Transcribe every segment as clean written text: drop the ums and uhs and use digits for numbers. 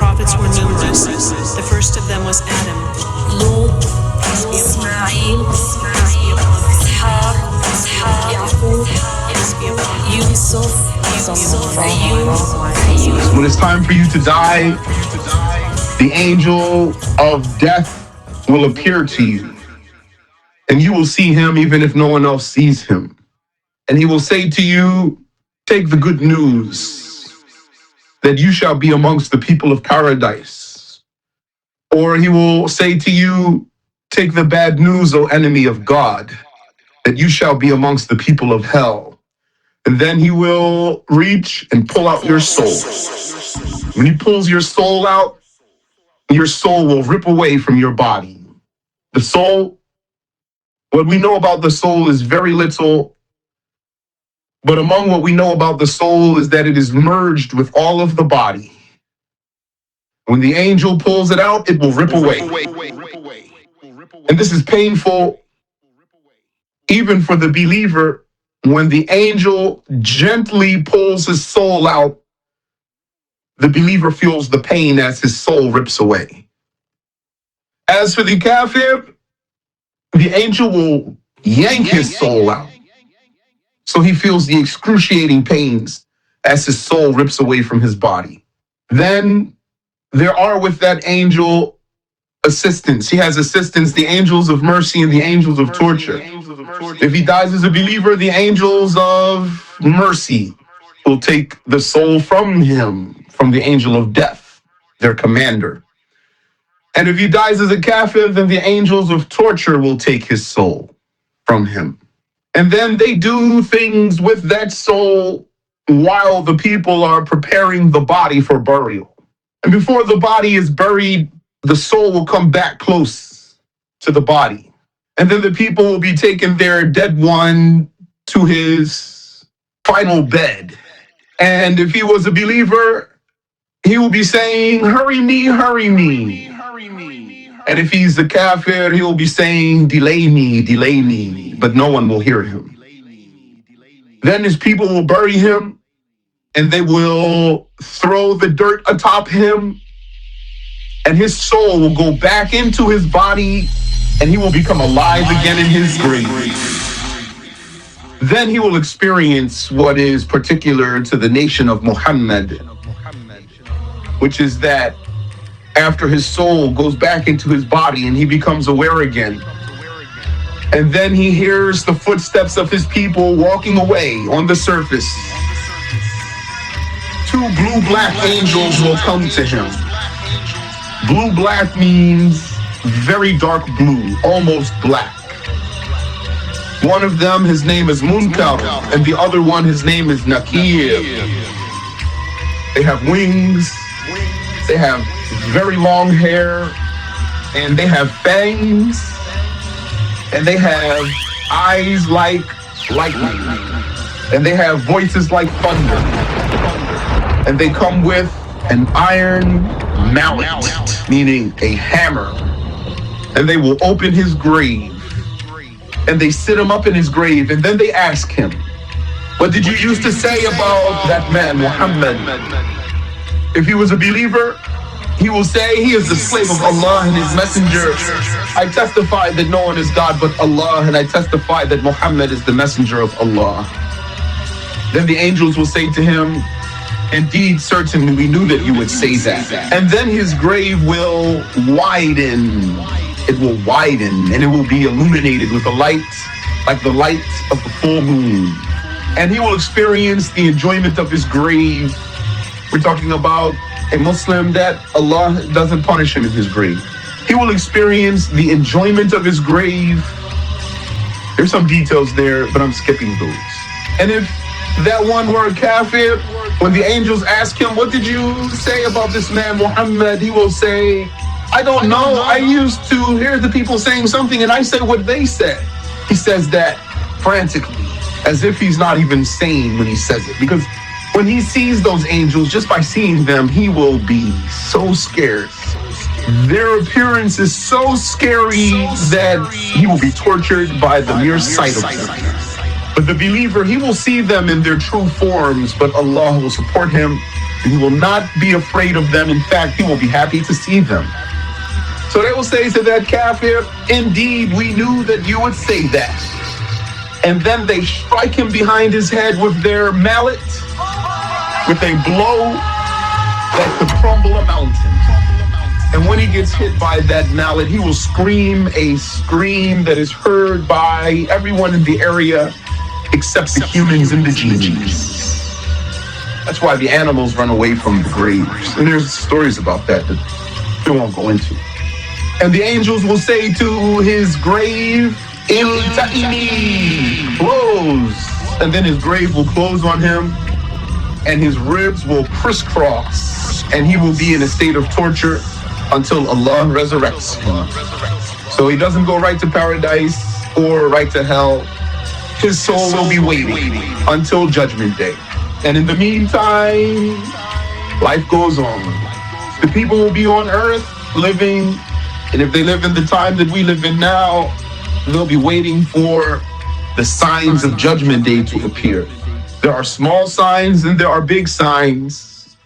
prophets were numerous. The first of them was Adam. Lut, Ismail, Ishaq, Yaqub, Yusuf, when it's time for you to die, the angel of death will appear to you, and you will see him even if no one else sees him. And he will say to you, take the good news that you shall be amongst the people of paradise. Or he will say to you, take the bad news, O enemy of God, that you shall be amongst the people of hell. And then he will reach and pull out your soul. When he pulls your soul out, your soul will rip away from your body. The soul, what we know about the soul is very little, but among what we know about the soul is that it is merged with all of the body. When the angel pulls it out, it will rip away. And this is painful even for the believer. When the angel gently pulls his soul out, the believer feels the pain as his soul rips away. As for the kafir, the angel will yank his soul out. So he feels the excruciating pains as his soul rips away from his body. Then there are with that angel assistants. He has assistants, the angels of mercy and the angels of torture. If he dies as a believer, the angels of mercy will take the soul from him, from the angel of death, their commander. And if he dies as a kafir, then the angels of torture will take his soul from him. And then they do things with that soul while the people are preparing the body for burial. And before the body is buried, the soul will come back close to the body. And then the people will be taking their dead one to his final bed. And if he was a believer, he will be saying, hurry me, hurry me. And if he's the kafir, he will be saying, delay me, but no one will hear him. Then his people will bury him, and they will throw the dirt atop him, and his soul will go back into his body, and he will become alive again in his grave. Then he will experience what is particular to the nation of Muhammad, which is that after his soul goes back into his body and he becomes aware again, and then he hears the footsteps of his people walking away on the surface, two blue-black angels will come to him. Blue-black means very dark blue, almost black. One of them, his name is Munkar, and the other one, his name is Nakir. They have wings, they have very long hair, and they have fangs, and they have eyes like lightning, and they have voices like thunder, and they come with an iron mallet, meaning a hammer, and they will open his grave, and they sit him up in his grave, and then they ask him, what did you used to say about that man, Muhammad? If he was a believer, he will say, he is the slave of Allah and his messenger. I testify that no one is God but Allah, and I testify that Muhammad is the messenger of Allah. Then the angels will say to him, indeed, certainly we knew that you would say that. And then his grave will widen. It will widen, and it will be illuminated with a light, like the light of the full moon. And he will experience the enjoyment of his grave. We're talking about a Muslim that Allah doesn't punish him in his grave. He will experience the enjoyment of his grave. There's some details there, but I'm skipping those. And if that one were a kafir, when the angels ask him, what did you say about this man Muhammad? He will say, I don't know. I used to hear the people saying something and I say what they said. He says that frantically, as if he's not even sane when he says it. Because when he sees those angels, just by seeing them, he will be so scared. Their appearance is so scary that he will be tortured by the mere sight of them. But the believer, he will see them in their true forms, but Allah will support him He will not be afraid of them. In fact, he will be happy to see them. So they will say to that kafir, indeed, we knew that you would say that. And then they strike him behind his head with their mallet, with a blow that could crumble a mountain. And when he gets hit by that mallet, he will scream a scream that is heard by everyone in the area except the humans and the jinns. That's why the animals run away from the graves. And there's stories about that we won't go into. And the angels will say to his grave, Ilta'ini, close. And then his grave will close on him, and his ribs will crisscross, and he will be in a state of torture until Allah resurrects him. So he doesn't go right to paradise or right to hell. His soul will be waiting until Judgment Day. And in the meantime, life goes on. The people will be on earth living, and if they live in the time that we live in now, they'll be waiting for the signs of Judgment Day to appear. There are small signs and there are big signs.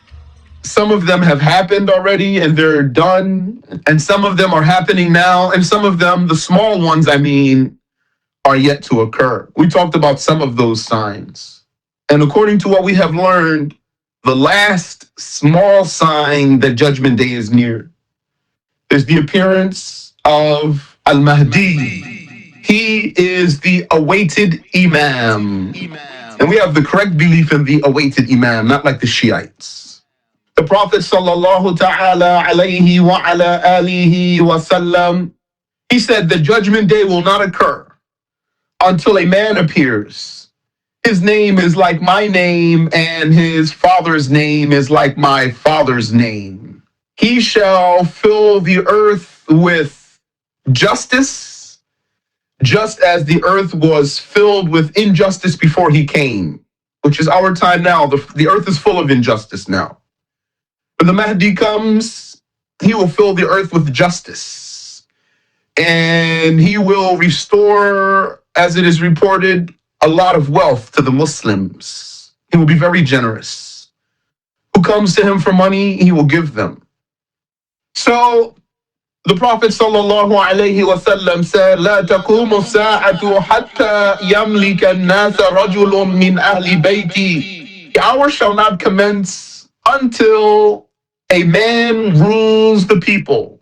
Some of them have happened already and they're done. And some of them are happening now. And some of them, the small ones, are yet to occur. We talked about some of those signs. And according to what we have learned, the last small sign that Judgment Day is near is the appearance of Al-Mahdi. He is the awaited Imam. And we have the correct belief in the awaited Imam, not like the Shiites. The Prophet sallallahu ta'ala alayhi wa ala alihi wa sallam, he said the Judgment Day will not occur until a man appears. His name is like my name, and his father's name is like my father's name. He shall fill the earth with justice, just as the earth was filled with injustice before he came, which is our time now. The earth is full of injustice now. When the Mahdi comes, he will fill the earth with justice, and he will restore, as it is reported, a lot of wealth to the Muslims. He will be very generous. Who comes to him for money, he will give them. So the Prophet sallallahu alayhi wa sallam said, لا تقوم الساعة حتى يملك الناس رجل من أهل بيتي. The hour shall not commence until a man rules the people.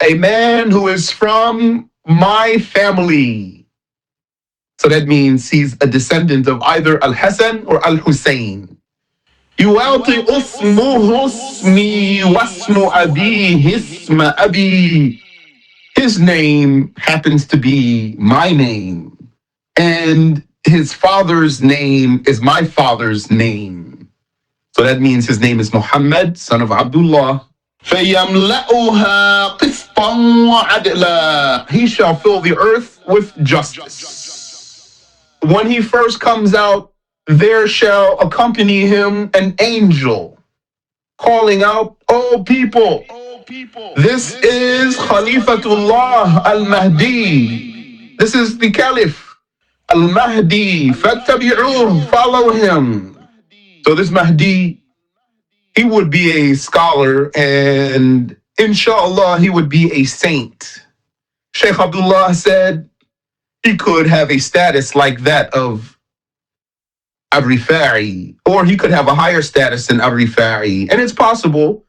A man who is from my family. So that means he's a descendant of either Al-Hasan or Al-Hussein. يُوَاطِئُ اسْمُهُ اسْمِي وَاسْمُ أَبِيهِ اسْمَ أَبِي. His name happens to be my name, and his father's name is my father's name. So that means his name is Muhammad, son of Abdullah. فَيَمْلَأُهَا قِسْطًا وَعَدْلًا. He shall fill the earth with justice. When he first comes out, there shall accompany him an angel calling out, "O people, this is Khalifatullah al-Mahdi. This is the Caliph al-Mahdi. Fattabi'uh, follow him." So this Mahdi, he would be a scholar, and inshallah, he would be a saint. Sheikh Abdullah said he could have a status like that of Ar-Rifa'i, or he could have a higher status than Ar-Rifa'i. And it's possible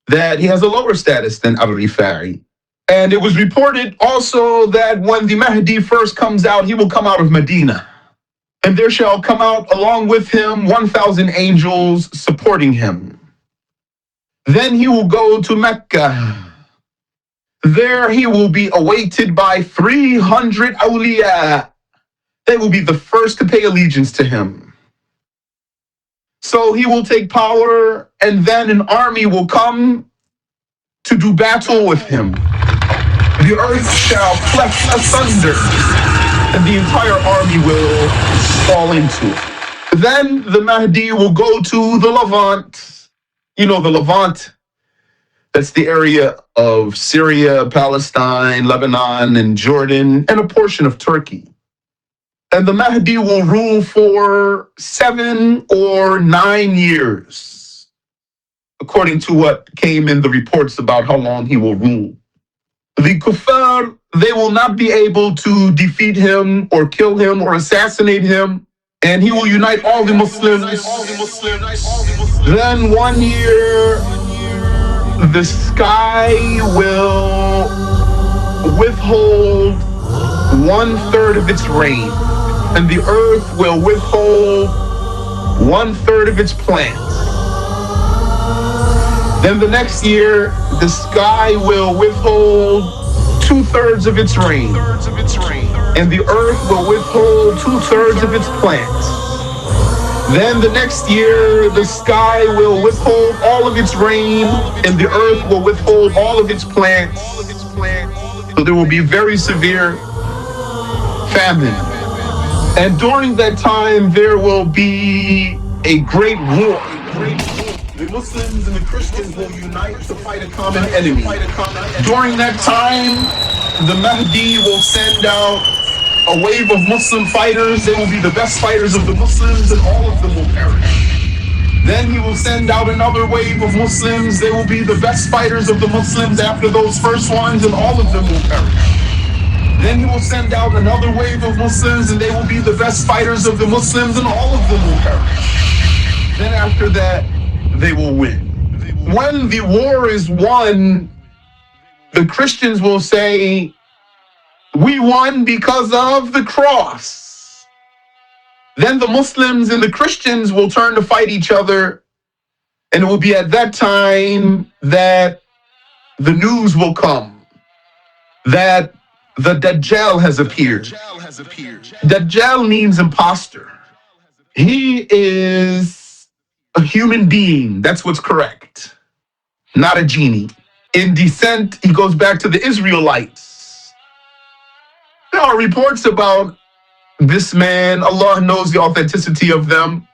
that he has a lower status than Ar-Rifa'i. And it was reported also that when the Mahdi first comes out, he will come out of Medina. And there shall come out along with him 1,000 angels supporting him. Then he will go to Mecca. There he will be awaited by 300 awliya. They will be the first to pay allegiance to him. So he will take power, and then an army will come to do battle with him. The earth shall cleft asunder, and the entire army will fall into it. Then the Mahdi will go to the Levant. You know the Levant? That's the area of Syria, Palestine, Lebanon, and Jordan, and a portion of Turkey. And the Mahdi will rule for 7 or 9 years. according to what came in the reports about how long he will rule. The kuffar, they will not be able to defeat him or kill him or assassinate him, and he will unite all the Muslims. Then one year, the sky will withhold 1/3 of its rain, and the earth will withhold 1/3 of its plants. Then the next year, the sky will withhold 2/3 of its rain, and the earth will withhold 2/3 of its plants. Then the next year, the sky will withhold all of its rain, and the earth will withhold all of its plants. So there will be very severe famine. And during that time, there will be a great war. The Muslims and the Christians will unite to fight a common enemy. During that time, the Mahdi will send out a wave of Muslim fighters. They will be the best fighters of the Muslims, and all of them will perish. Then he will send out another wave of Muslims. They will be the best fighters of the Muslims after those first ones, and all of them will perish. Then he will send out another wave of Muslims, and they will be the best fighters of the Muslims, and all of them will perish. Then after that, they will win. When the war is won, the Christians will say, we won because of the cross. Then the Muslims and the Christians will turn to fight each other, and it will be at that time that the news will come that the Dajjal has appeared. Dajjal means imposter. He is a human being. That's what's correct. Not a genie. In descent, he goes back to the Israelites. There are reports about this man. Allah knows the authenticity of them.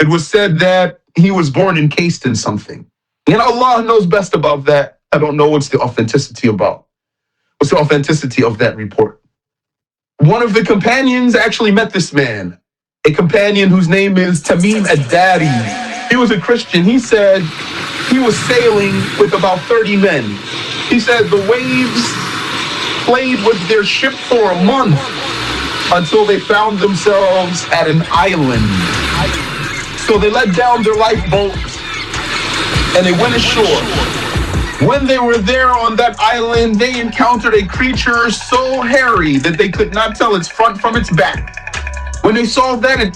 It was said that he was born encased in something. And Allah knows best about that. I don't know what's the authenticity about. What's the authenticity of that report? One of the companions actually met this man. A companion whose name is Tamim ad-Dari. He was a Christian. He said he was sailing with about 30 men. He said the waves played with their ship for a month until they found themselves at an island. So they let down their lifeboat and they went ashore. When they were there on that island, they encountered a creature so hairy that they could not tell its front from its back. When they saw that, it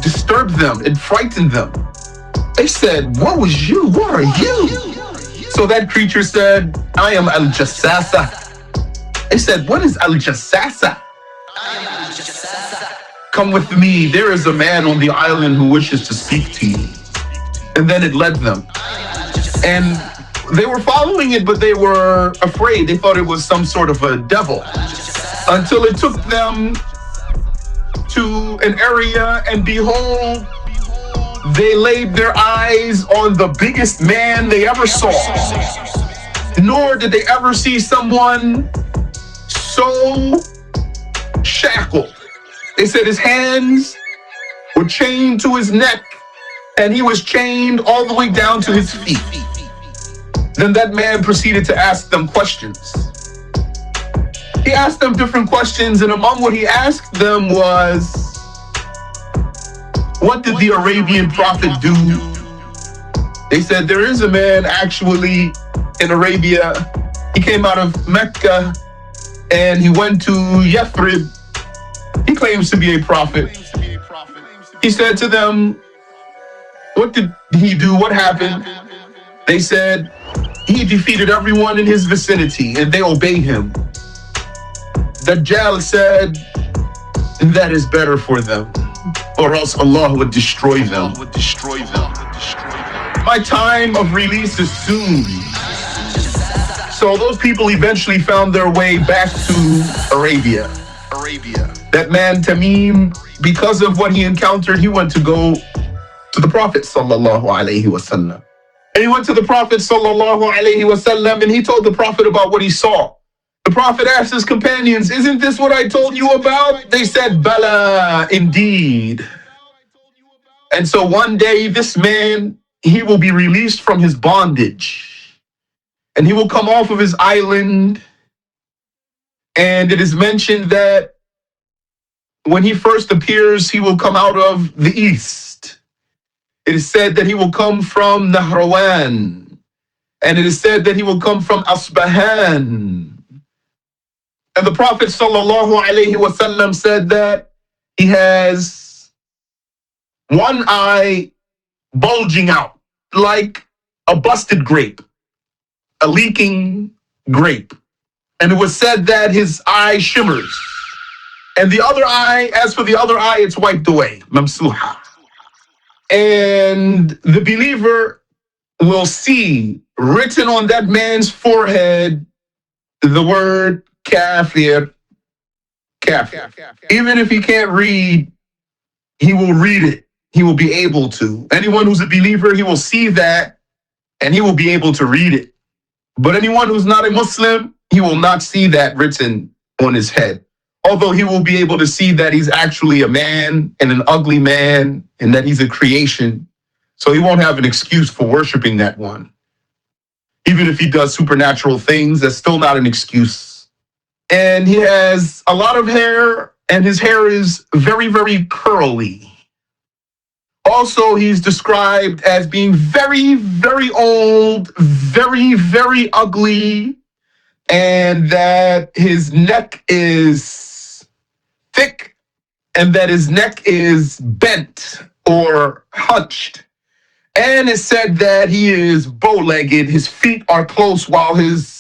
disturbed them, it frightened them. They said, what was you? What are you? So that creature said, I am Al-Jassasa. They said, what is Al-Jassasa? Come with me, there is a man on the island who wishes to speak to you. And then it led them. And they were following it, but they were afraid. They thought it was some sort of a devil. Until it took them to an area, and behold, they laid their eyes on the biggest man they ever saw. Nor did they ever see someone so shackled. They said his hands were chained to his neck, and he was chained all the way down to his feet. Then that man proceeded to ask them questions. He asked them different questions, and among what he asked them was, what did the Arabian prophet do? They said, there is a man actually in Arabia. He came out of Mecca and he went to Yathrib. He claims to be a prophet. He said to them, what did he do? What happened? They said, he defeated everyone in his vicinity and they obey him. Dajjal said, that is better for them, or else Allah would destroy them. My time of release is soon. So those people eventually found their way back to Arabia. That man Tamim, because of what he encountered, he went to go to the Prophet sallallahu alaihi wasallam. And he went to the Prophet sallallahu alaihi wasallam and he told the Prophet about what he saw. The Prophet asked his companions, isn't this what I told you about? They said, Bala, indeed. And so one day this man he will be released from his bondage, and he will come off of his island. And it is mentioned that when he first appears, he will come out of the east. It is said that he will come from Nahrawan, and it is said that he will come from Asbahan. And the Prophet sallallahu alaihi wasallam said that he has one eye bulging out like a busted grape, a leaking grape. And it was said that his eye shimmers. And the other eye, as for the other eye, it's wiped away, mamsuha. And the believer will see written on that man's forehead the word kafir, kafir. Even if he can't read, he will read it. He will be able to. Anyone who's a believer, he will see that and he will be able to read it. But anyone who's not a Muslim, he will not see that written on his head. Although he will be able to see that he's actually a man and an ugly man and that he's a creation. So he won't have an excuse for worshiping that one. Even if he does supernatural things, that's still not an excuse. And he has a lot of hair, and his hair is very, very curly. Also, he's described as being very, very old, very, very ugly, and that his neck is thick, and that his neck is bent or hunched. And it said that he is bow-legged, his feet are close while his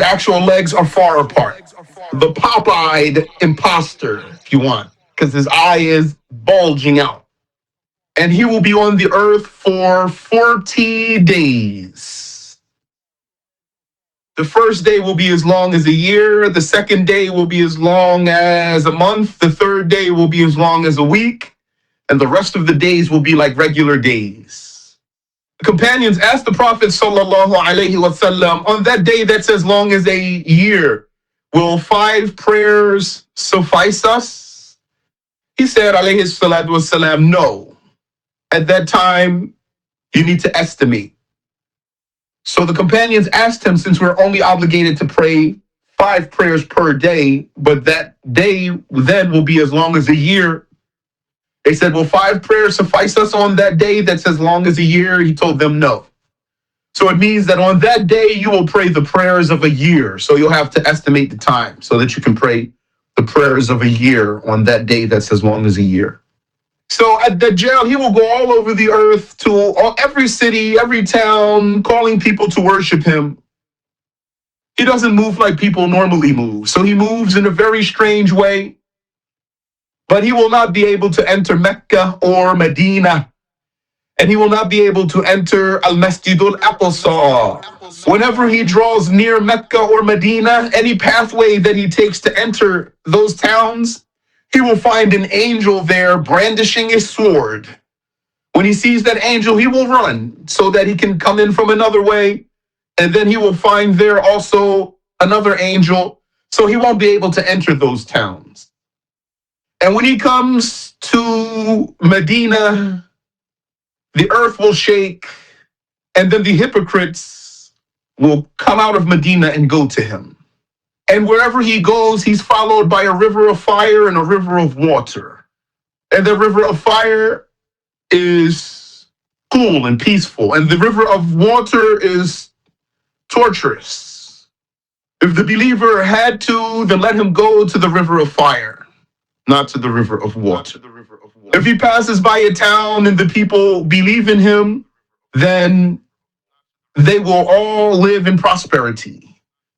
actual legs are far apart. The pop-eyed imposter, if you want, because his eye is bulging out. And he will be on the earth for 40 days. The first day will be as long as a year. The second day will be as long as a month. The third day will be as long as a week. And the rest of the days will be like regular days. The companions asked the Prophet sallallahu alaihi wasallam, on that day that's as long as a year, will 5 prayers suffice us? He said, alayhi salatu wasalam, no. At that time, you need to estimate. So the companions asked him, since we're only obligated to pray 5 prayers per day, but that day then will be as long as a year. They said, will 5 prayers suffice us on that day that's as long as a year? He told them no. So it means that on that day, you will pray the prayers of a year. So you'll have to estimate the time so that you can pray the prayers of a year on that day that's as long as a year. So at Dajjal, he will go all over the earth to every city, every town, calling people to worship him. He doesn't move like people normally move. So he moves in a very strange way. But he will not be able to enter Mecca or Medina. And he will not be able to enter Al-Masjidul Aqsa. Whenever he draws near Mecca or Medina, any pathway that he takes to enter those towns, he will find an angel there brandishing a sword. When he sees that angel, he will run so that he can come in from another way. And then he will find there also another angel. So he won't be able to enter those towns. And when he comes to Medina, the earth will shake, and then the hypocrites will come out of Medina and go to him. And wherever he goes, he's followed by a river of fire and a river of water. And the river of fire is cool and peaceful, and the river of water is torturous. If the believer had to, then let him go to the river of fire, not to the river of water. If he passes by a town and the people believe in him, then they will all live in prosperity.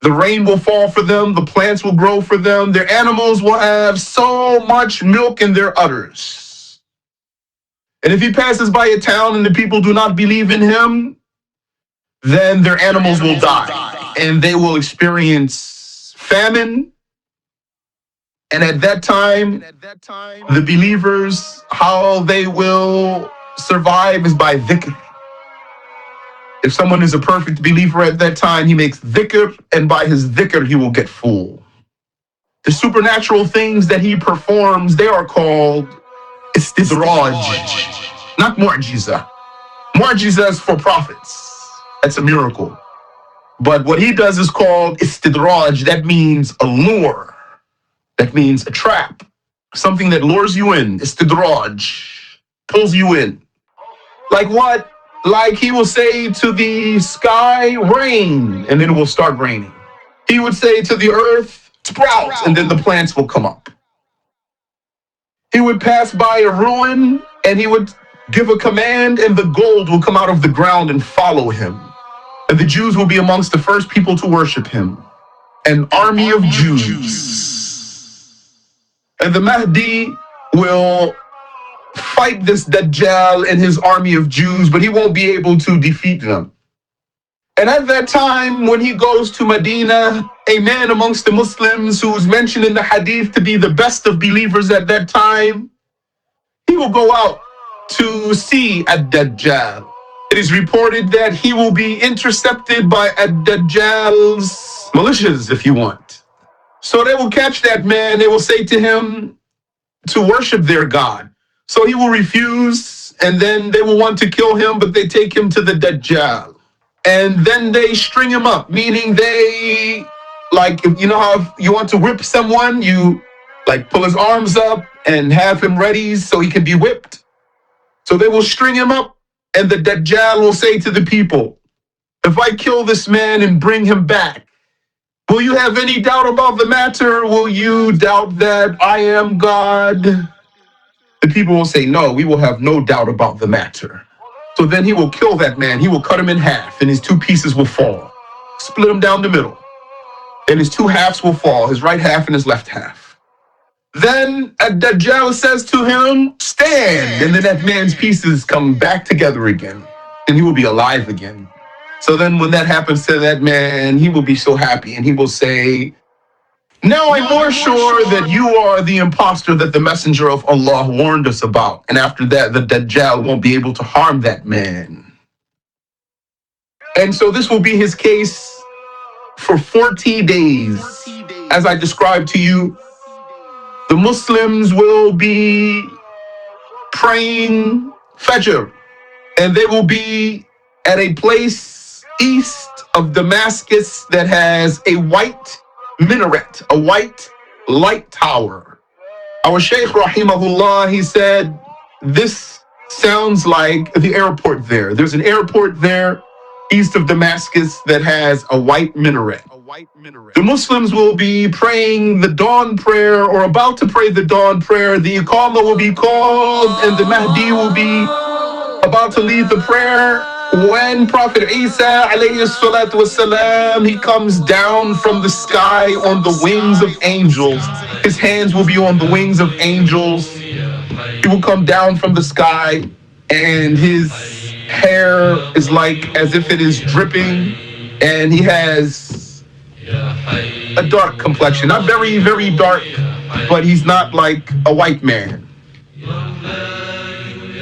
The rain will fall for them, the plants will grow for them, their animals will have so much milk in their udders. And if he passes by a town and the people do not believe in him, then their animals will die and they will experience famine. And at that time, the believers, how they will survive is by dhikr. If someone is a perfect believer at that time, he makes dhikr, and by his dhikr, he will get full. The supernatural things that he performs, they are called istidraj, not mu'jiza. Mu'jizas for prophets. That's a miracle. But what he does is called istidraj. That means a lure. That means a trap. Something that lures you in. Istidraj. Pulls you in. Like what? Like he will say to the sky, rain, and then it will start raining. He would say to the earth, sprout, and then the plants will come up. He would pass by a ruin, and he would give a command, and the gold will come out of the ground and follow him. And the Jews will be amongst the first people to worship him. An army of Jews. And the Mahdi will fight this Dajjal and his army of Jews, but he won't be able to defeat them. And at that time, when he goes to Medina, a man amongst the Muslims who's mentioned in the hadith to be the best of believers at that time, he will go out to see Ad-Dajjal. It is reported that he will be intercepted by Ad-Dajjal's militias, if you want. So they will catch that man, they will say to him to worship their God. So he will refuse, and then they will want to kill him, but they take him to the Dajjal. And then they string him up, meaning they, like, you know how if you want to whip someone, you like pull his arms up and have him ready so he can be whipped. So they will string him up, and the Dajjal will say to the people, if I kill this man and bring him back, will you have any doubt about the matter? Will you doubt that I am God? The people will say, no, we will have no doubt about the matter. So then he will kill that man. He will cut him in half, and his two pieces will fall. Split him down the middle. And his two halves will fall, his right half and his left half. Then Dajjal says to him, stand. And then that man's pieces come back together again, and he will be alive again. So then when that happens to that man, he will be so happy, and he will say, now I'm more sure that you are the imposter that the messenger of Allah warned us about. And after that, the Dajjal won't be able to harm that man. And so this will be his case for 40 days. As I described to you, the Muslims will be praying Fajr, and they will be at a place east of Damascus that has a white minaret, a white light tower. Our Shaykh Rahimahullah, he said, this sounds like the airport there. There's an airport there east of Damascus that has a white minaret. The Muslims will be praying the dawn prayer, or about to pray the dawn prayer. The Iqamah will be called, and the Mahdi will be about to lead the prayer. When Prophet Isa alayhi salatu wasalam, he comes down from the sky on the wings of angels. His hands will be on the wings of angels. He will come down from the sky, and his hair is like as if it is dripping, and he has a dark complexion. Not very, very dark, but he's not like a white man.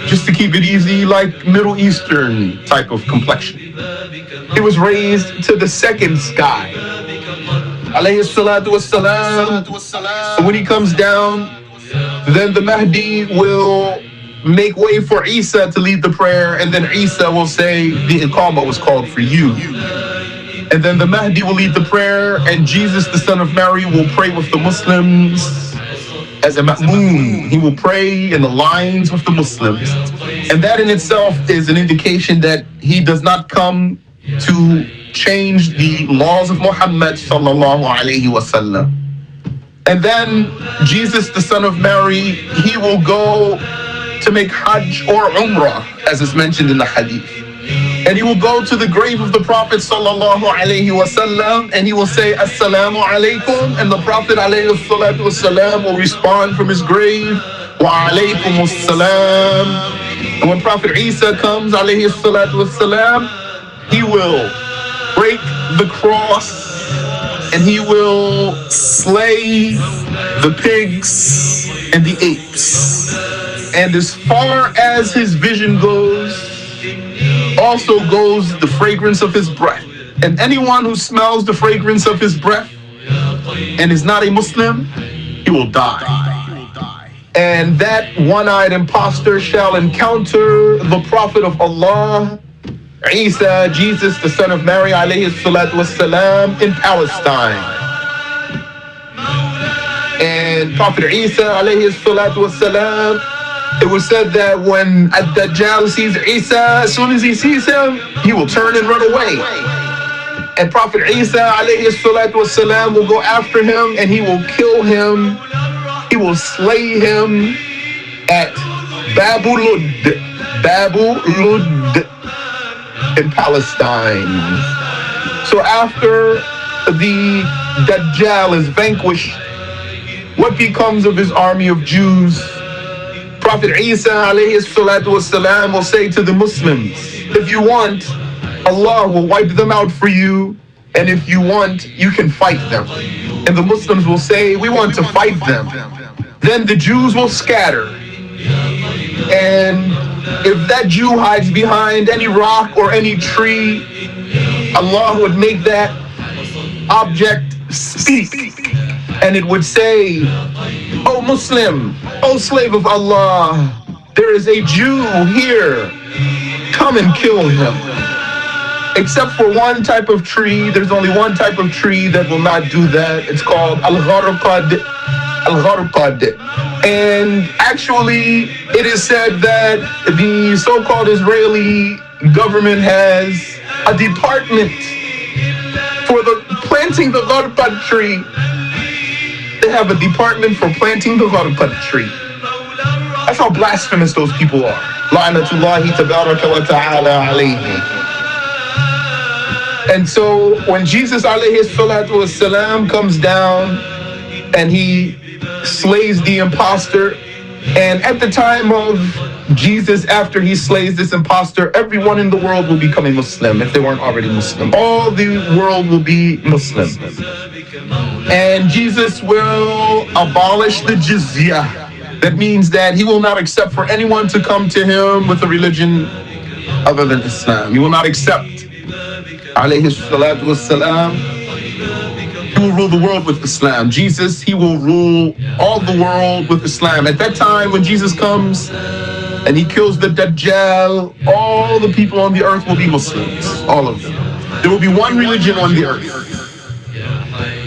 Just to keep it easy, like Middle Eastern type of complexion. He was raised to the second sky. Alayhi salatu wassalam. So when he comes down, then the Mahdi will make way for Isa to lead the prayer, and then Isa will say, the Iqamah was called for you. And then the Mahdi will lead the prayer, and Jesus, the son of Mary, will pray with the Muslims as a ma'moon. He will pray in the lines with the Muslims. And that in itself is an indication that he does not come to change the laws of Muhammad sallallahu alayhi wasallam. And then Jesus, the son of Mary, he will go to make Hajj or Umrah, as is mentioned in the hadith. And he will go to the grave of the Prophet sallallahu alayhi wasallam, and he will say, Assalamu alaikum, and the Prophet alayhi salatu wasalam will respond from his grave, Wa alaykum assalam. And when Prophet Isa comes alayhi salatu wasalam, he will break the cross, and he will slay the pigs and the apes. And as far as his vision goes, also goes the fragrance of his breath. And anyone who smells the fragrance of his breath and is not a Muslim, he will die. And that one-eyed imposter shall encounter the Prophet of Allah, Isa, Jesus, the son of Mary, alayhi salatu wassalam, in Palestine. And Prophet Isa, alayhi salatu wassalam, it was said that when Dajjal sees Isa, as soon as he sees him, he will turn and run away. And Prophet Isa, alayhi salatu wassalam, will go after him and he will kill him. He will slay him at Babu Lud in Palestine. So after the Dajjal is vanquished, what becomes of his army of Jews? Prophet Isa alayhi salatu wasalam will say to the Muslims, if you want, Allah will wipe them out for you, and if you want, you can fight them. And the Muslims will say, we want to fight them. Then the Jews will scatter. And if that Jew hides behind any rock or any tree, Allah would make that object speak. And it would say, "O Muslim, O slave of Allah, there is a Jew here. Come and kill him." Except for one type of tree, there's only one type of tree that will not do that. It's called al-gharqad. And actually, it is said that the so-called Israeli government has a department for planting the gharqad tree. They have a department for planting the gharqad tree. That's how blasphemous those people are. La'natullahi tabaraka wa ta'ala alayhi. And so when Jesus alayhi salatu wasalam comes down and he slays the imposter, and at the time of Jesus, after he slays this imposter, everyone in the world will become a Muslim if they weren't already Muslim. All the world will be Muslim. And Jesus will abolish the jizya. That means that he will not accept for anyone to come to him with a religion other than Islam. He will not accept. Alayhi salatu wassalam. He will rule the world with Islam. Jesus, he will rule all the world with Islam. At that time, when Jesus comes and he kills the Dajjal, all the people on the earth will be Muslims. All of them. There will be one religion on the earth.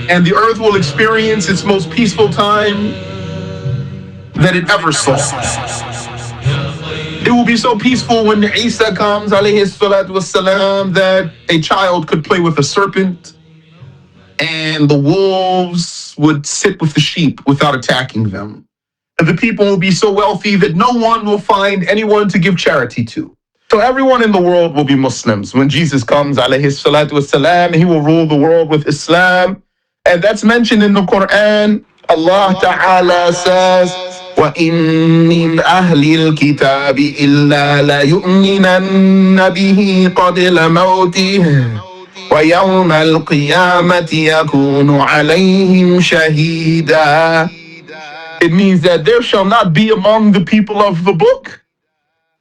And the earth will experience its most peaceful time that it ever saw. It will be so peaceful when Isa comes, alayhi salatu wassalam, that a child could play with a serpent and the wolves would sit with the sheep without attacking them. And the people will be so wealthy that no one will find anyone to give charity to. So everyone in the world will be Muslims. When Jesus comes, alayhi salatu wassalam, he will rule the world with Islam. And that's mentioned in the Quran. Allah Ta'ala says, وَإِن مِّنْ أَهْلِ الْكِتَابِ إِلَّا لَيُؤْمِنَنَّ بِهِ قَبْلَ مَوْتِهِ وَيَوْمَ الْقِيَامَةِ يَكُونُ عَلَيْهِمْ شَهِيدًا. It means that there shall not be among the people of the book,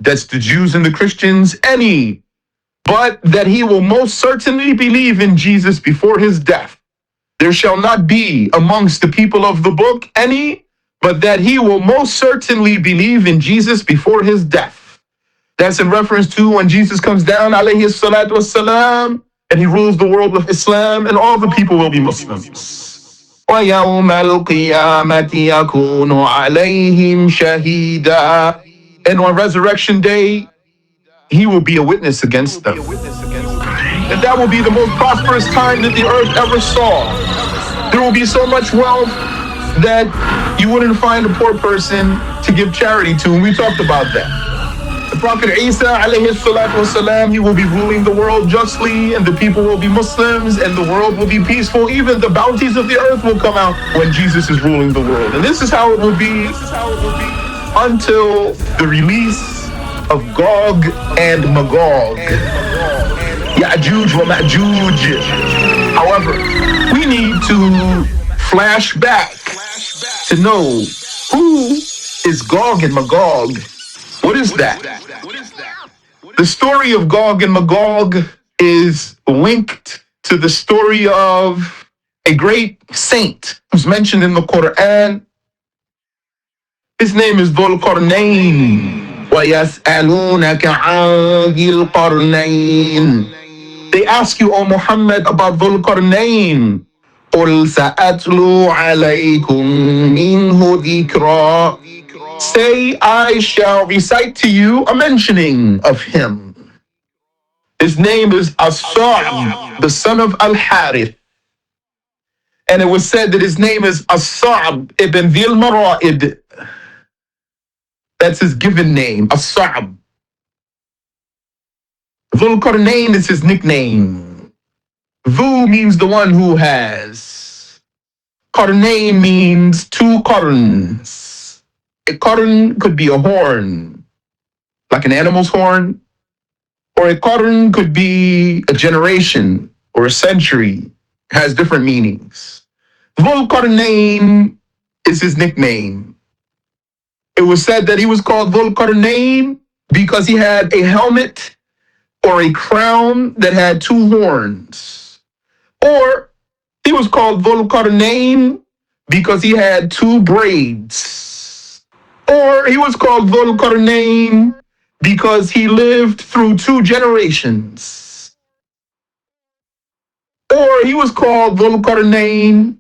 that's the Jews and the Christians, any, but that he will most certainly believe in Jesus before his death. There shall not be amongst the people of the book any, but that he will most certainly believe in Jesus before his death. That's in reference to when Jesus comes down, alayhi salatu wassalam, and he rules the world with Islam, and all the people will be Muslims. وَيَوْمَ الْقِيَامَةِ يَكُونُ عَلَيْهِمْ شَهِيدًا. And on resurrection day, he will be a witness against them. And that will be the most prosperous time that the earth ever saw. There will be so much wealth that you wouldn't find a poor person to give charity to, and we talked about that. The Prophet Isa, alayhi salatu wasalam, he will be ruling the world justly, and the people will be Muslims, and the world will be peaceful. Even the bounties of the earth will come out when Jesus is ruling the world. And this is how it will be until the release of Gog and Magog. Ya'juj wa Ma'juj. However, we need to flash back to know who is Gog and Magog. What is that? The story of Gog and Magog is linked to the story of a great saint who's mentioned in the Quran. His name is Dhul Qarnayn. وَيَسْأَلُونَكَ عَنْ ذِي الْقَرْنَيْنِ. They ask you, O Muhammad, about Dhul Qarnayn. قُلْ سَأَتْلُو عَلَيْكُمْ مِنْهُ ذِكْرًا. Say, I shall recite to you a mentioning of him. His name is As-Sa'b, the son of Al-Harith. And it was said that his name is As-Sa'b ibn Dhil Mara'id. That's his given name, As-Sa'b. Dhul Qarnayn is his nickname. Dhu means the one who has. Qarnayn means two qarns. A qarn could be a horn, like an animal's horn, or a qarn could be a generation or a century. It has different meanings. Dhul Qarnayn is his nickname. It was said that he was called Dhul Qarnayn because he had a helmet or a crown that had two horns. Or he was called Dhul Qarnayn because he had two braids. Or he was called Dhul Qarnayn because he lived through two generations. Or he was called Dhul Qarnayn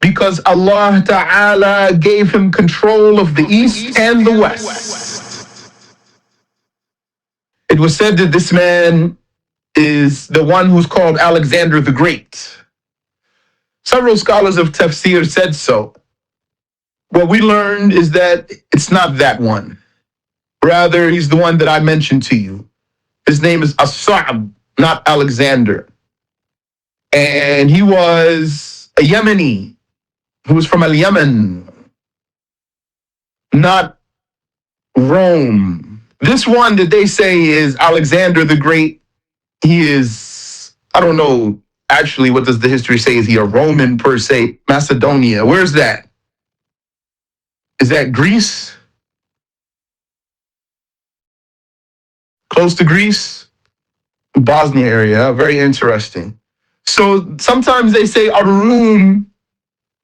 because Allah Ta'ala gave him control of the East and the West. It was said that this man is the one who's called Alexander the Great. Several scholars of tafsir said so. What we learned is that it's not that one. Rather, he's the one that I mentioned to you. His name is As-Sa'b, not Alexander. And he was a Yemeni who was from Al-Yemen, not Rome. This one that they say is Alexander the Great, he is, I don't know, actually, what does the history say? Is he a Roman per se? Macedonia, where's that? Is that Greece? Close to Greece? Bosnia area, very interesting. So sometimes they say Arum,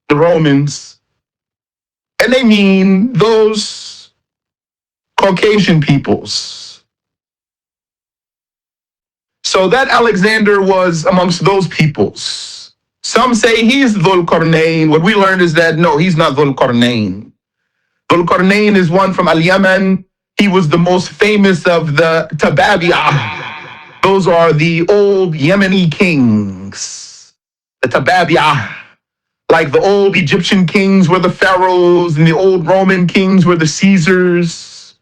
the Romans, and they mean those Caucasian peoples. So that Alexander was amongst those peoples. Some say he's Dhul Qarnayn. What we learned is that no, he's not Dhul Qarnayn. Dhul Qarnayn is one from Al-Yemen. He was the most famous of the Tababi'ah. Those are the old Yemeni kings. The Tababi'ah. Like the old Egyptian kings were the pharaohs, and the old Roman kings were the Caesars.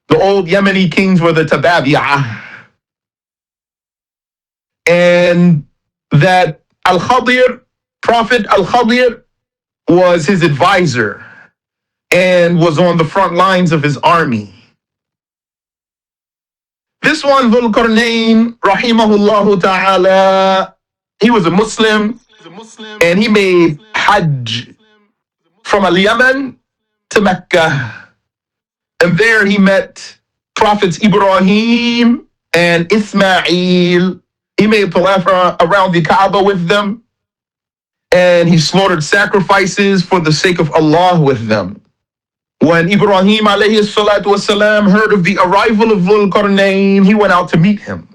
The old Yemeni kings were the Tababi'ah. And that Al-Khadir, Prophet Al-Khadir, was his advisor and was on the front lines of his army. This one, Dhul Qarnayn, rahimahullah ta'ala, he was a Muslim, and he made Hajj from Al-Yemen to Mecca. And there he met Prophets Ibrahim and Ismail. He made tawaf around the Kaaba with them, and he slaughtered sacrifices for the sake of Allah with them. When Ibrahim alayhi salatu wasalam heard of the arrival of Dhul Qarnayn, he went out to meet him.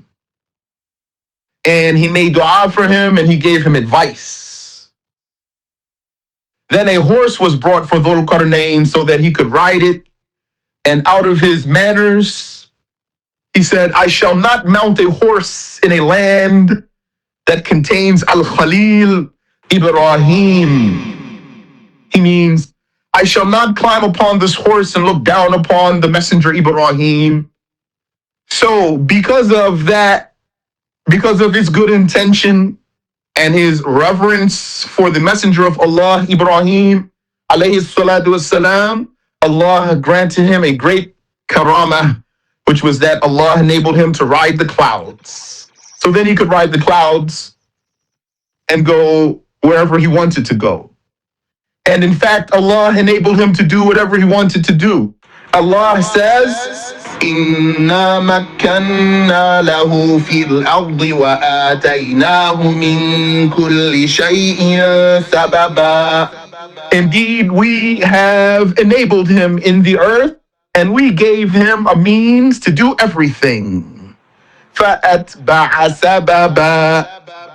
And he made dua for him, and he gave him advice. Then a horse was brought for Dhul Qarnayn so that he could ride it. And out of his manners, he said, I shall not mount a horse in a land that contains Al-Khalil Ibrahim. He means, I shall not climb upon this horse and look down upon the messenger Ibrahim. So because of that, because of his good intention and his reverence for the messenger of Allah, Ibrahim, alayhi salatu wassalam, Allah granted him a great karamah, which was that Allah enabled him to ride the clouds. So then he could ride the clouds and go wherever he wanted to go. And in fact, Allah enabled him to do whatever he wanted to do. Allah says, إِنَّا مَكَّنَّا لَهُ فِي الْأَرْضِ وَآتَيْنَاهُ مِنْ كُلِّ شَيْءٍ سَبَبًا. Indeed, we have enabled him in the earth, and we gave him a means to do everything. فَأَتْبَعَ سَبَبًا.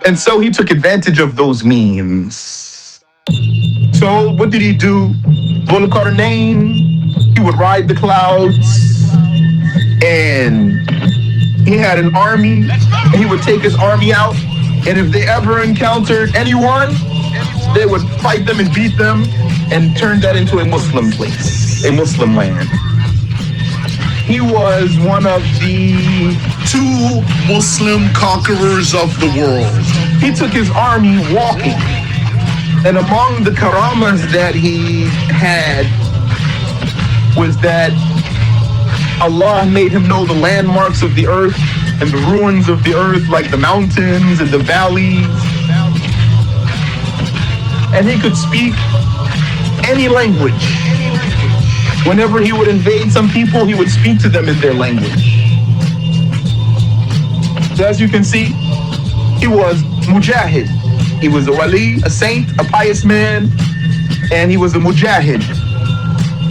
And so he took advantage of those means. So what did he do? Dhul-Qarnayn, he would ride the clouds, and he had an army, and he would take his army out, and if they ever encountered anyone, they would fight them and beat them and turn that into a Muslim place, a Muslim land. He was one of the two Muslim conquerors of the world. He took his army walking, and among the karamas that he had was that Allah made him know the landmarks of the earth and the ruins of the earth, like the mountains and the valleys. And he could speak any language. Whenever he would invade some people, he would speak to them in their language. So as you can see, he was mujahid. He was a wali, a saint, a pious man, and he was a mujahid.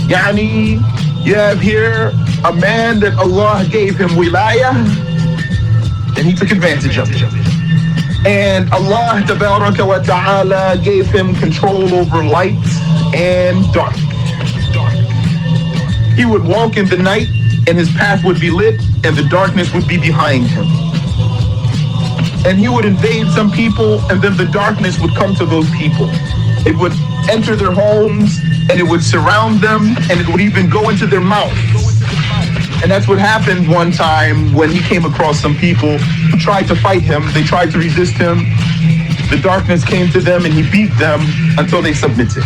Yani, you have here a man that Allah gave him wilayah, and he took advantage of it. And Allah Tabaraka wa Ta'ala gave him control over light and dark. He would walk in the night, and his path would be lit, and the darkness would be behind him. And he would invade some people, and then the darkness would come to those people. It would enter their homes, and it would surround them, and it would even go into their mouths. And that's what happened one time when he came across some people who tried to fight him. They tried to resist him. The darkness came to them, and he beat them until they submitted.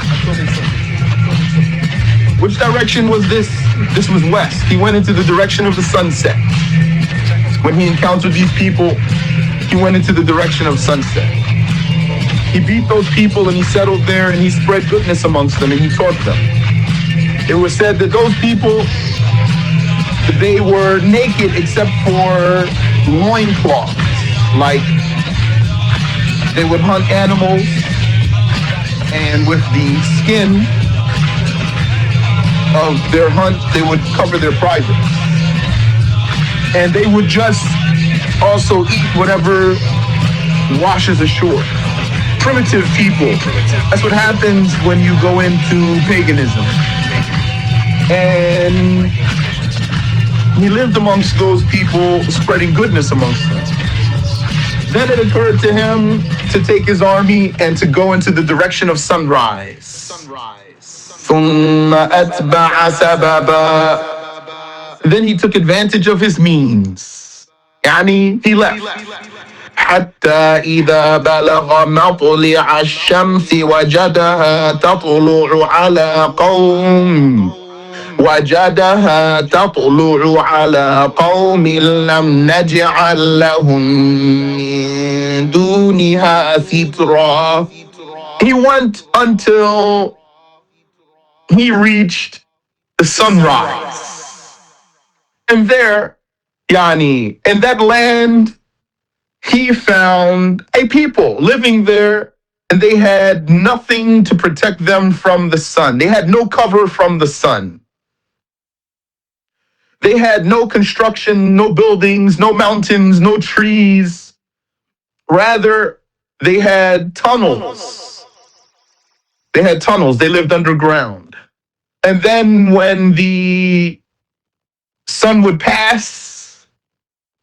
Which direction was this? This was west. He went into the direction of the sunset. When he encountered these people, he went into the direction of sunset. He beat those people, and he settled there, and he spread goodness amongst them, and he taught them. It was said that those people, they were naked except for loincloths. Like, they would hunt animals, and with the skin of their hunt, they would cover their privates. And they would just also eat whatever washes ashore. Primitive people. That's what happens when you go into paganism. And he lived amongst those people, spreading goodness amongst them. Then it occurred to him to take his army and to go into the direction of sunrise. ثُمَّ أَتْبَعَ سَبَبًا. Then he took advantage of his means. Yani, he left. حتى إذا بلغ مطلع الشمس وجدها تطلع على قوم لم نجعل لهم من دونها سترا. He went until he reached the sunrise. And there, Yani, in that land, he found a people living there, and they had nothing to protect them from the sun. They had no cover from the sun. They had no construction, no buildings, no mountains, no trees. Rather, they had tunnels. They had tunnels. They lived underground. And then when the sun would pass,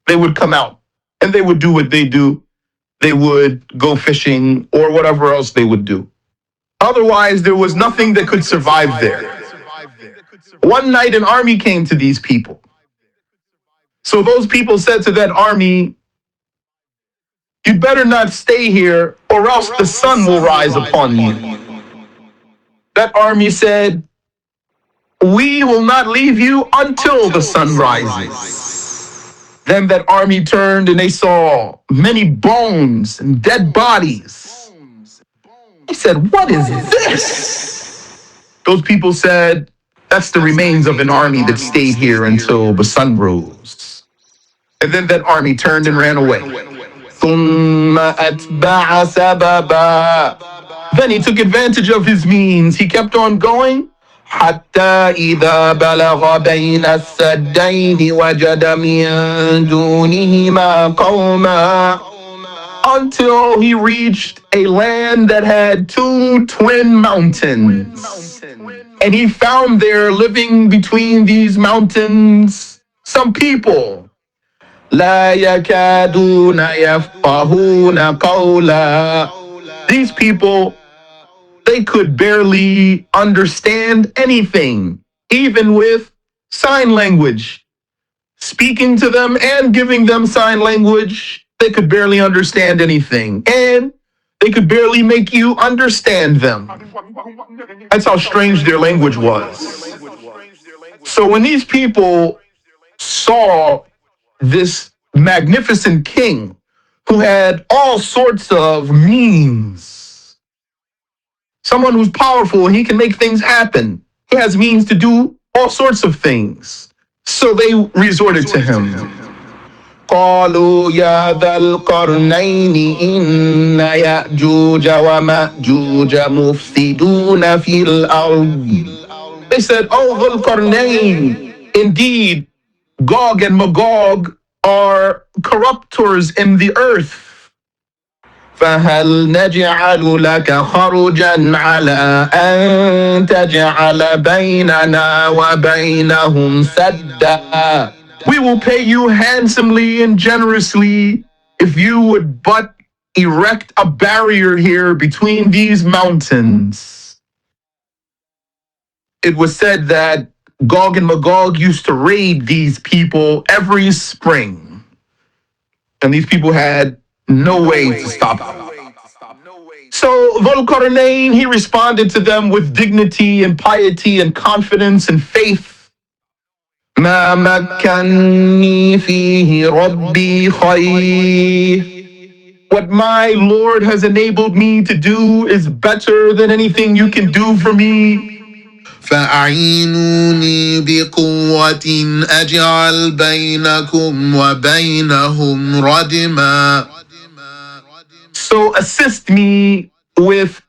they would come out. And they would do what they do. They would go fishing or whatever else they would do. Otherwise, there was nothing that could survive there. One night, an army came to these people. So those people said to that army, "You'd better not stay here, or else the sun will rise upon you." That army said, "We will not leave you until the sun rises." Then that army turned and they saw many bones and dead bodies. They said, "What is this?" Those people said, "That's the remains of an army that stayed here until the sun rose." And then that army turned and ran away. ثُمَّ أَتْبَعَ سَبَبًا. Then he took advantage of his means. He kept on going. حتى إذا بلغ بين السدين وجد من دونهما قوما, until he reached a land that had two twin mountains. And he found there, living between these mountains, some people. لا يكادون يفقهون قولا. These people, they could barely understand anything, even with sign language. Speaking to them and giving them sign language, they could barely understand anything. And they could barely make you understand them. That's how strange their language was. So when these people saw this magnificent king who had all sorts of means, someone who's powerful and he can make things happen, he has means to do all sorts of things. So they resorted to him. قالوا يا ذا القرنين إن يأجوج ومأجوج مفسدون في الأرض. They said, "Oh, Dhul Qarnayn, indeed, Gog and Magog are corruptors in the earth. فهل نجعل لك خرجا على أن تجعل بيننا وبينهم سدا. We will pay you handsomely and generously if you would but erect a barrier here between these mountains." It was said that Gog and Magog used to raid these people every spring. And these people had no way to stop them. So Dhul Qarnayn, he responded to them with dignity and piety and confidence and faith. ما مكنني فيه ربي خير. What my Lord has enabled me to do is better than anything you can do for me. فأعينوني بقوة أجعل بينكم وبينهم ردما. So assist me with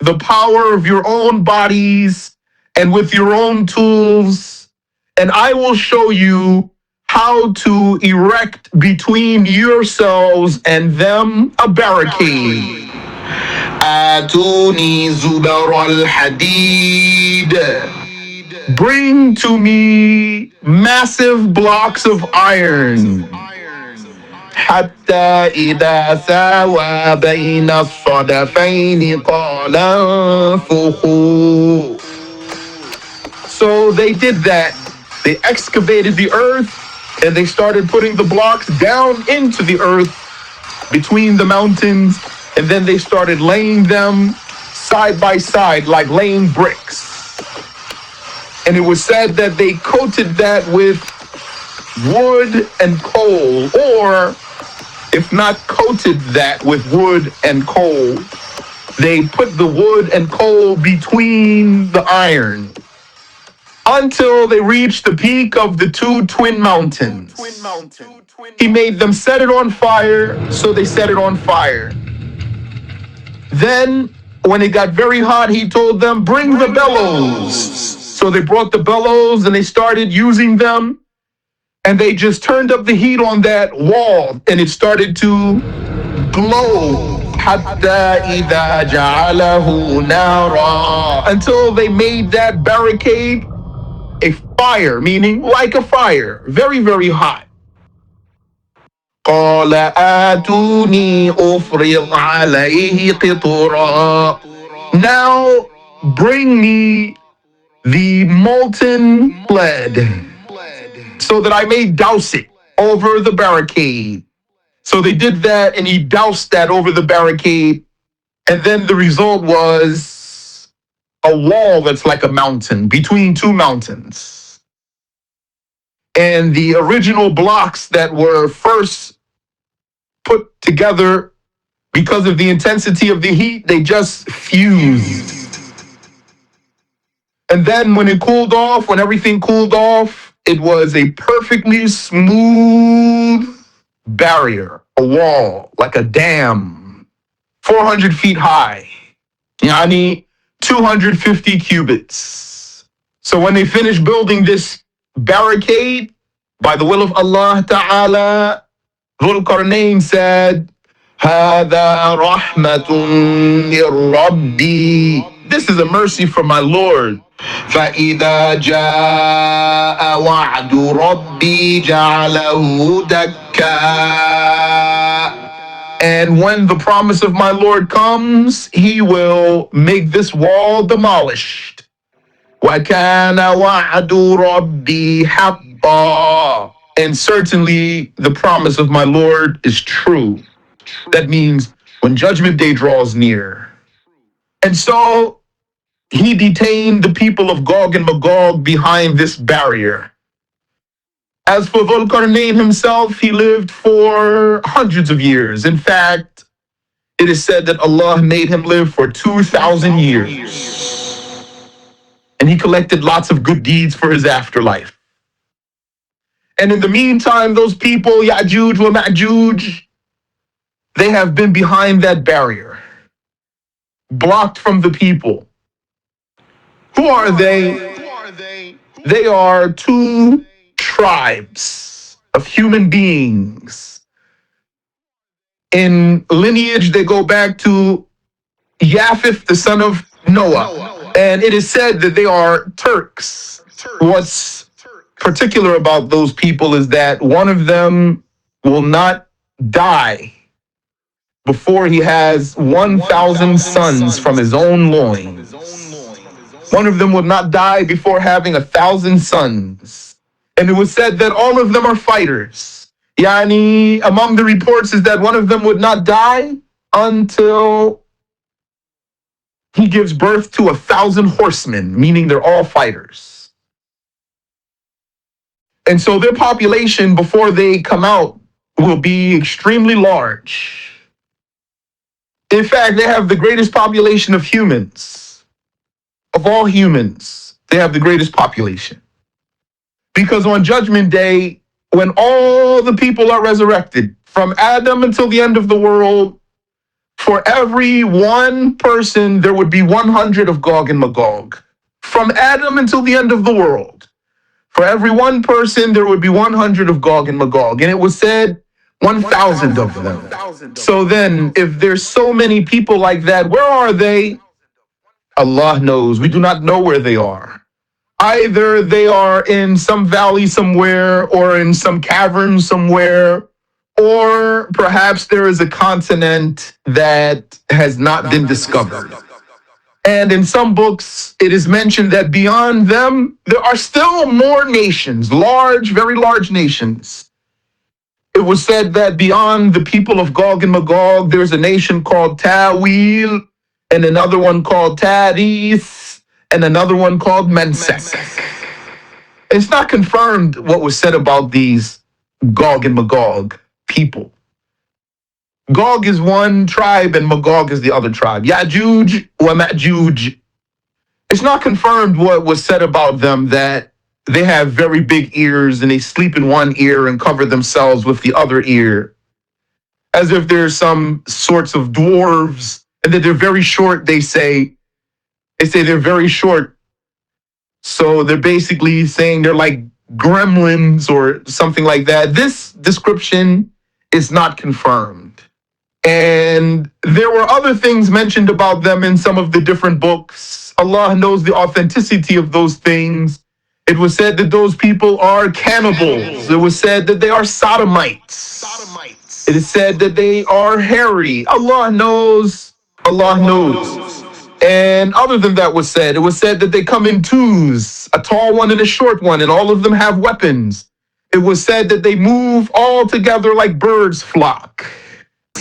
the power of your own bodies and with your own tools, and I will show you how to erect between yourselves and them a barricade. آتوني زبر الحديد. Bring to me massive blocks of iron. حتى إذا ساوى بين الصدفين قال انفخوا. So they did that. They excavated the earth and they started putting the blocks down into the earth between the mountains, and then they started laying them side by side like laying bricks. And it was said that they coated that with wood and coal, or if not coated that with wood and coal, they put the wood and coal between the iron until they reached the peak of the two twin mountains. He made them set it on fire, so they set it on fire. Then, when it got very hot, he told them, "Bring the bellows." So they brought the bellows and they started using them. And they just turned up the heat on that wall and it started to glow. حتى إذا جعله نارا. Until they made that barricade a fire, meaning like a fire, very, very hot. قال آتوني أفرغ عليه قطرا. Now bring me the molten lead so that I may douse it over the barricade. So they did that and he doused that over the barricade. And then the result was a wall that's like a mountain between two mountains. And the original blocks that were first put together, because of the intensity of the heat, they just fused. And then when it cooled off, when everything cooled off, it was a perfectly smooth barrier, a wall, like a dam, 400 feet high. Yani 250 cubits. So when they finished building this barricade, by the will of Allah Ta'ala, Dhul Qarnayn said, هذا رحمة من ربي. This is a mercy from my Lord. فإذا جاء وعد ربي جعله دكا. And when the promise of my Lord comes, he will make this wall demolished. وَكَانَ وَعْدُ رَبِّي حَقًّا. And certainly the promise of my Lord is true. That means when Judgment Day draws near. And so he detained the people of Gog and Magog behind this barrier. As for Dhul Qarnayn himself, he lived for hundreds of years. In fact, it is said that Allah made him live for 2,000 years. And he collected lots of good deeds for his afterlife. And in the meantime, those people, Ya'juj wa Ma'juj, they have been behind that barrier, blocked from the people. Who are they? They are two tribes of human beings. In lineage, they go back to Japheth, the son of Noah. And it is said that they are Turks. What's particular about those people is that one of them will not die before he has 1,000 sons from his own loins. One of them will not die before having 1,000 sons. And it was said that all of them are fighters. Yani, among the reports is that one of them would not die until he gives birth to 1,000 horsemen, meaning they're all fighters. And so their population, before they come out, will be extremely large. In fact, they have the greatest population of humans. Of all humans, they have the greatest population. Because on Judgment Day, when all the people are resurrected, from Adam until the end of the world, for every one person, there would be 100 of Gog and Magog. From Adam until the end of the world, for every one person, there would be 100 of Gog and Magog. And it was said 1,000 of them. So then, if there's so many people like that, where are they? Allah knows. We do not know where they are. Either they are in some valley somewhere, or in some cavern somewhere, or perhaps there is a continent that has not been discovered. And in some books, it is mentioned that beyond them, there are still more nations, large, very large nations. It was said that beyond the people of Gog and Magog, there's a nation called Tawil, and another one called Tarith, and another one called Mensek. It's not confirmed what was said about these Gog and Magog people. Gog is one tribe and Magog is the other tribe. Ya'juj wa Ma'juj. It's not confirmed what was said about them, that they have very big ears and they sleep in one ear and cover themselves with the other ear. As if there's some sorts of dwarves, and that they're very short, they say they're very short. So they're basically saying they're like gremlins or something like that. This description is not confirmed. And there were other things mentioned about them in some of the different books. Allah knows the authenticity of those things. It was said that those people are cannibals. It was said that they are sodomites. It is said that they are hairy. Allah knows. Allah knows. And other than that was said, it was said that they come in twos, a tall one and a short one, and all of them have weapons. It was said that they move all together like birds flock.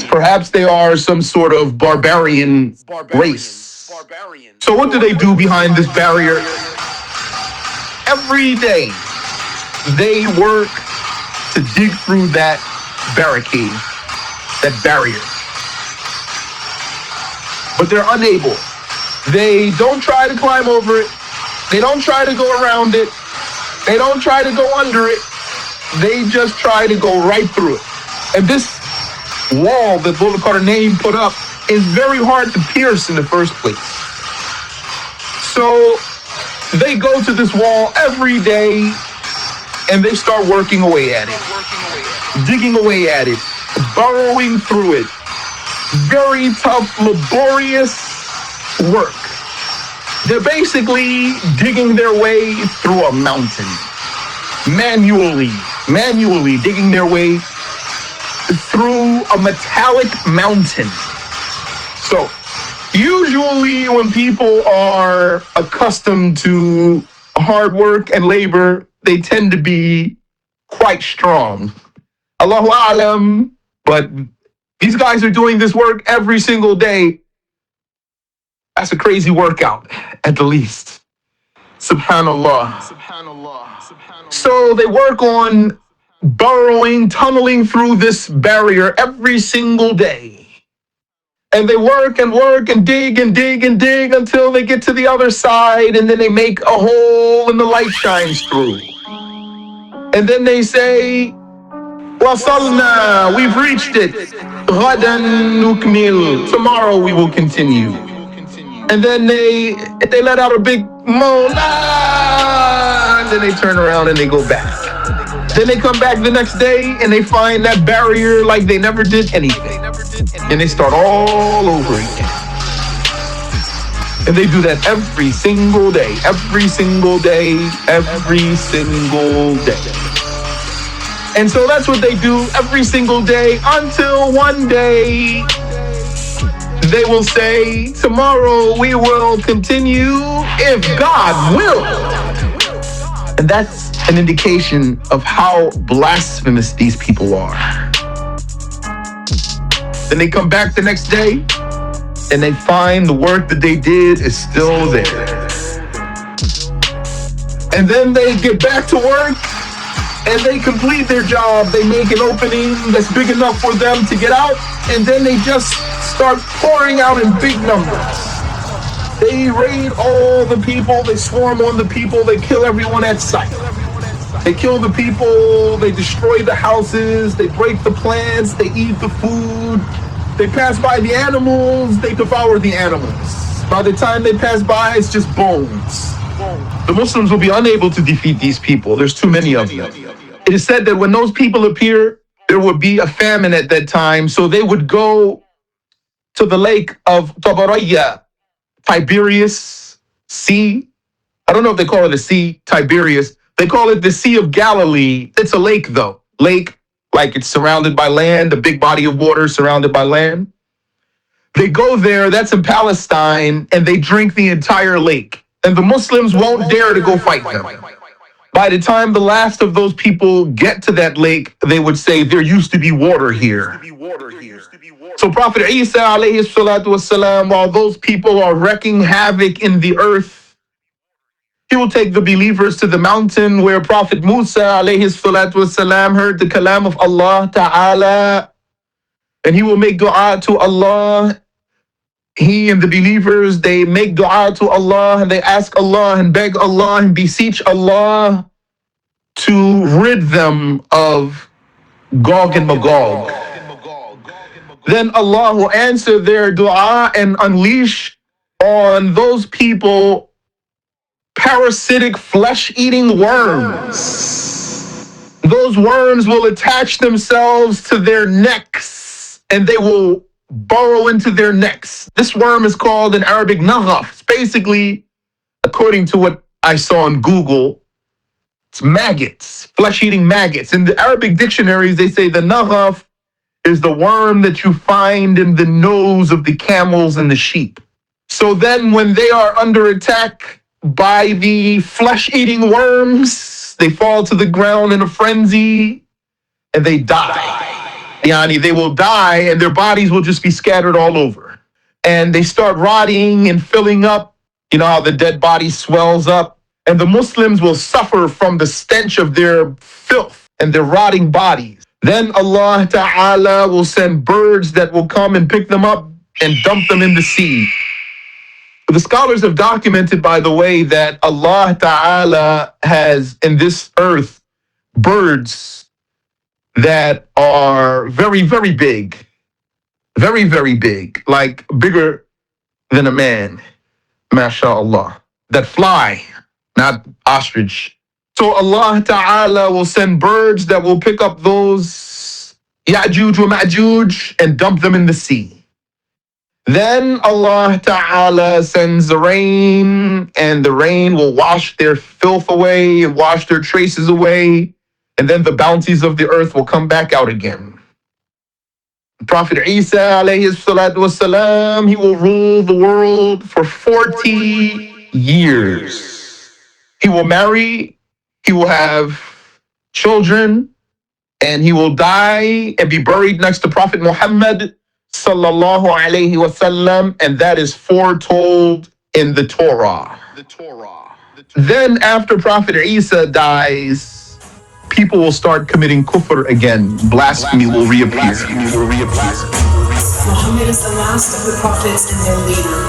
Perhaps they are some sort of barbarian race. So what do they do behind this barrier? Every day, they work to dig through that barricade, that barrier. But they're unable. They don't try to climb over it. They don't try to go around it. They don't try to go under it. They just try to go right through it. And this wall that Dhul Qarnayn put up is very hard to pierce in the first place. So they go to this wall every day and they start working away at it, digging away at it, burrowing through it. Very tough, laborious work. They're basically digging their way through a mountain, manually digging their way through a metallic mountain. So usually when people are accustomed to hard work and labor, they tend to be quite strong. Allahu Alam, but these guys are doing this work every single day. That's a crazy workout, at the least. Subhanallah. So they work on burrowing, tunneling through this barrier every single day. And they work and work and dig and dig and dig until they get to the other side, and then they make a hole and the light shines through. And then they say, Wasalna, we've reached it. Ghadan nukmil, tomorrow we will continue. And then they let out a big moan, and then they turn around and they go back. Then they come back the next day and they find that barrier like they never did anything. And they start all over again. And they do that every single day, every single day, every single day. And so that's what they do every single day until one day they will say, tomorrow we will continue if God will. And that's an indication of how blasphemous these people are. Then they come back the next day and they find the work that they did is still there. And then they get back to work and they complete their job. They make an opening that's big enough for them to get out, and then they just start pouring out in big numbers. They raid all the people, they swarm on the people, they kill everyone at sight. They kill the people, they destroy the houses, they break the plants, they eat the food. They pass by the animals, they devour the animals. By the time they pass by, it's just bones. The Muslims will be unable to defeat these people. There's too many of them. It is said that when those people appear, there would be a famine at that time, so they would go to the lake of Tabaraya, Tiberias Sea. I don't know if they call it a sea, Tiberias. They call it the Sea of Galilee. It's a lake, though. Lake, like it's surrounded by land, a big body of water surrounded by land. They go there, that's in Palestine, and they drink the entire lake. And the Muslims won't dare to go fight them. By the time the last of those people get to that lake, they would say, there used to be water here. So Prophet Isa, alayhi salatu wasalam, while those people are wreaking havoc in the earth, he will take the believers to the mountain where Prophet Musa, alayhi salatu wasalam, heard the kalam of Allah Ta'ala, and he will make dua to Allah. He and the believers, they make dua to Allah and they ask Allah and beg Allah and beseech Allah to rid them of Gog and Magog. Then Allah will answer their dua and unleash on those people parasitic flesh-eating worms. Those worms will attach themselves to their necks and they will burrow into their necks. This worm is called in Arabic naghaf. It's basically, according to what I saw on Google, it's maggots, flesh-eating maggots. In the Arabic dictionaries, they say the naghaf is the worm that you find in the nose of the camels and the sheep. So then when they are under attack by the flesh-eating worms, they fall to the ground in a frenzy and they die. Yani, they will die and their bodies will just be scattered all over. And they start rotting and filling up. You know how the dead body swells up? And the Muslims will suffer from the stench of their filth and their rotting bodies. Then Allah Ta'ala will send birds that will come and pick them up and dump them in the sea. The scholars have documented, by the way, that Allah Ta'ala has in this earth birds that are very, very big. very, very big, like bigger than a man, mashallah, that fly, not ostrich. So Allah Ta'ala will send birds that will pick up those Ya'juj wa Ma'juj and dump them in the sea. Then Allah Ta'ala sends the rain, and the rain will wash their filth away and wash their traces away, and then the bounties of the earth will come back out again. Prophet Isa alayhi salatu wasalam, he will rule the world for 40 years. He will marry, he will have children, and he will die and be buried next to Prophet Muhammad sallallahu alayhi wasallam, and that is foretold in the Torah. Then after Prophet Isa dies, people will start committing kufr again. Blasphemy will reappear. Muhammad is the last of the prophets and their leader,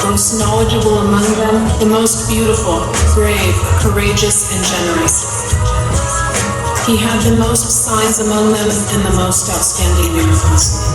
the most knowledgeable among them, the most beautiful, brave, courageous, and generous. He had the most signs among them and the most outstanding miracles.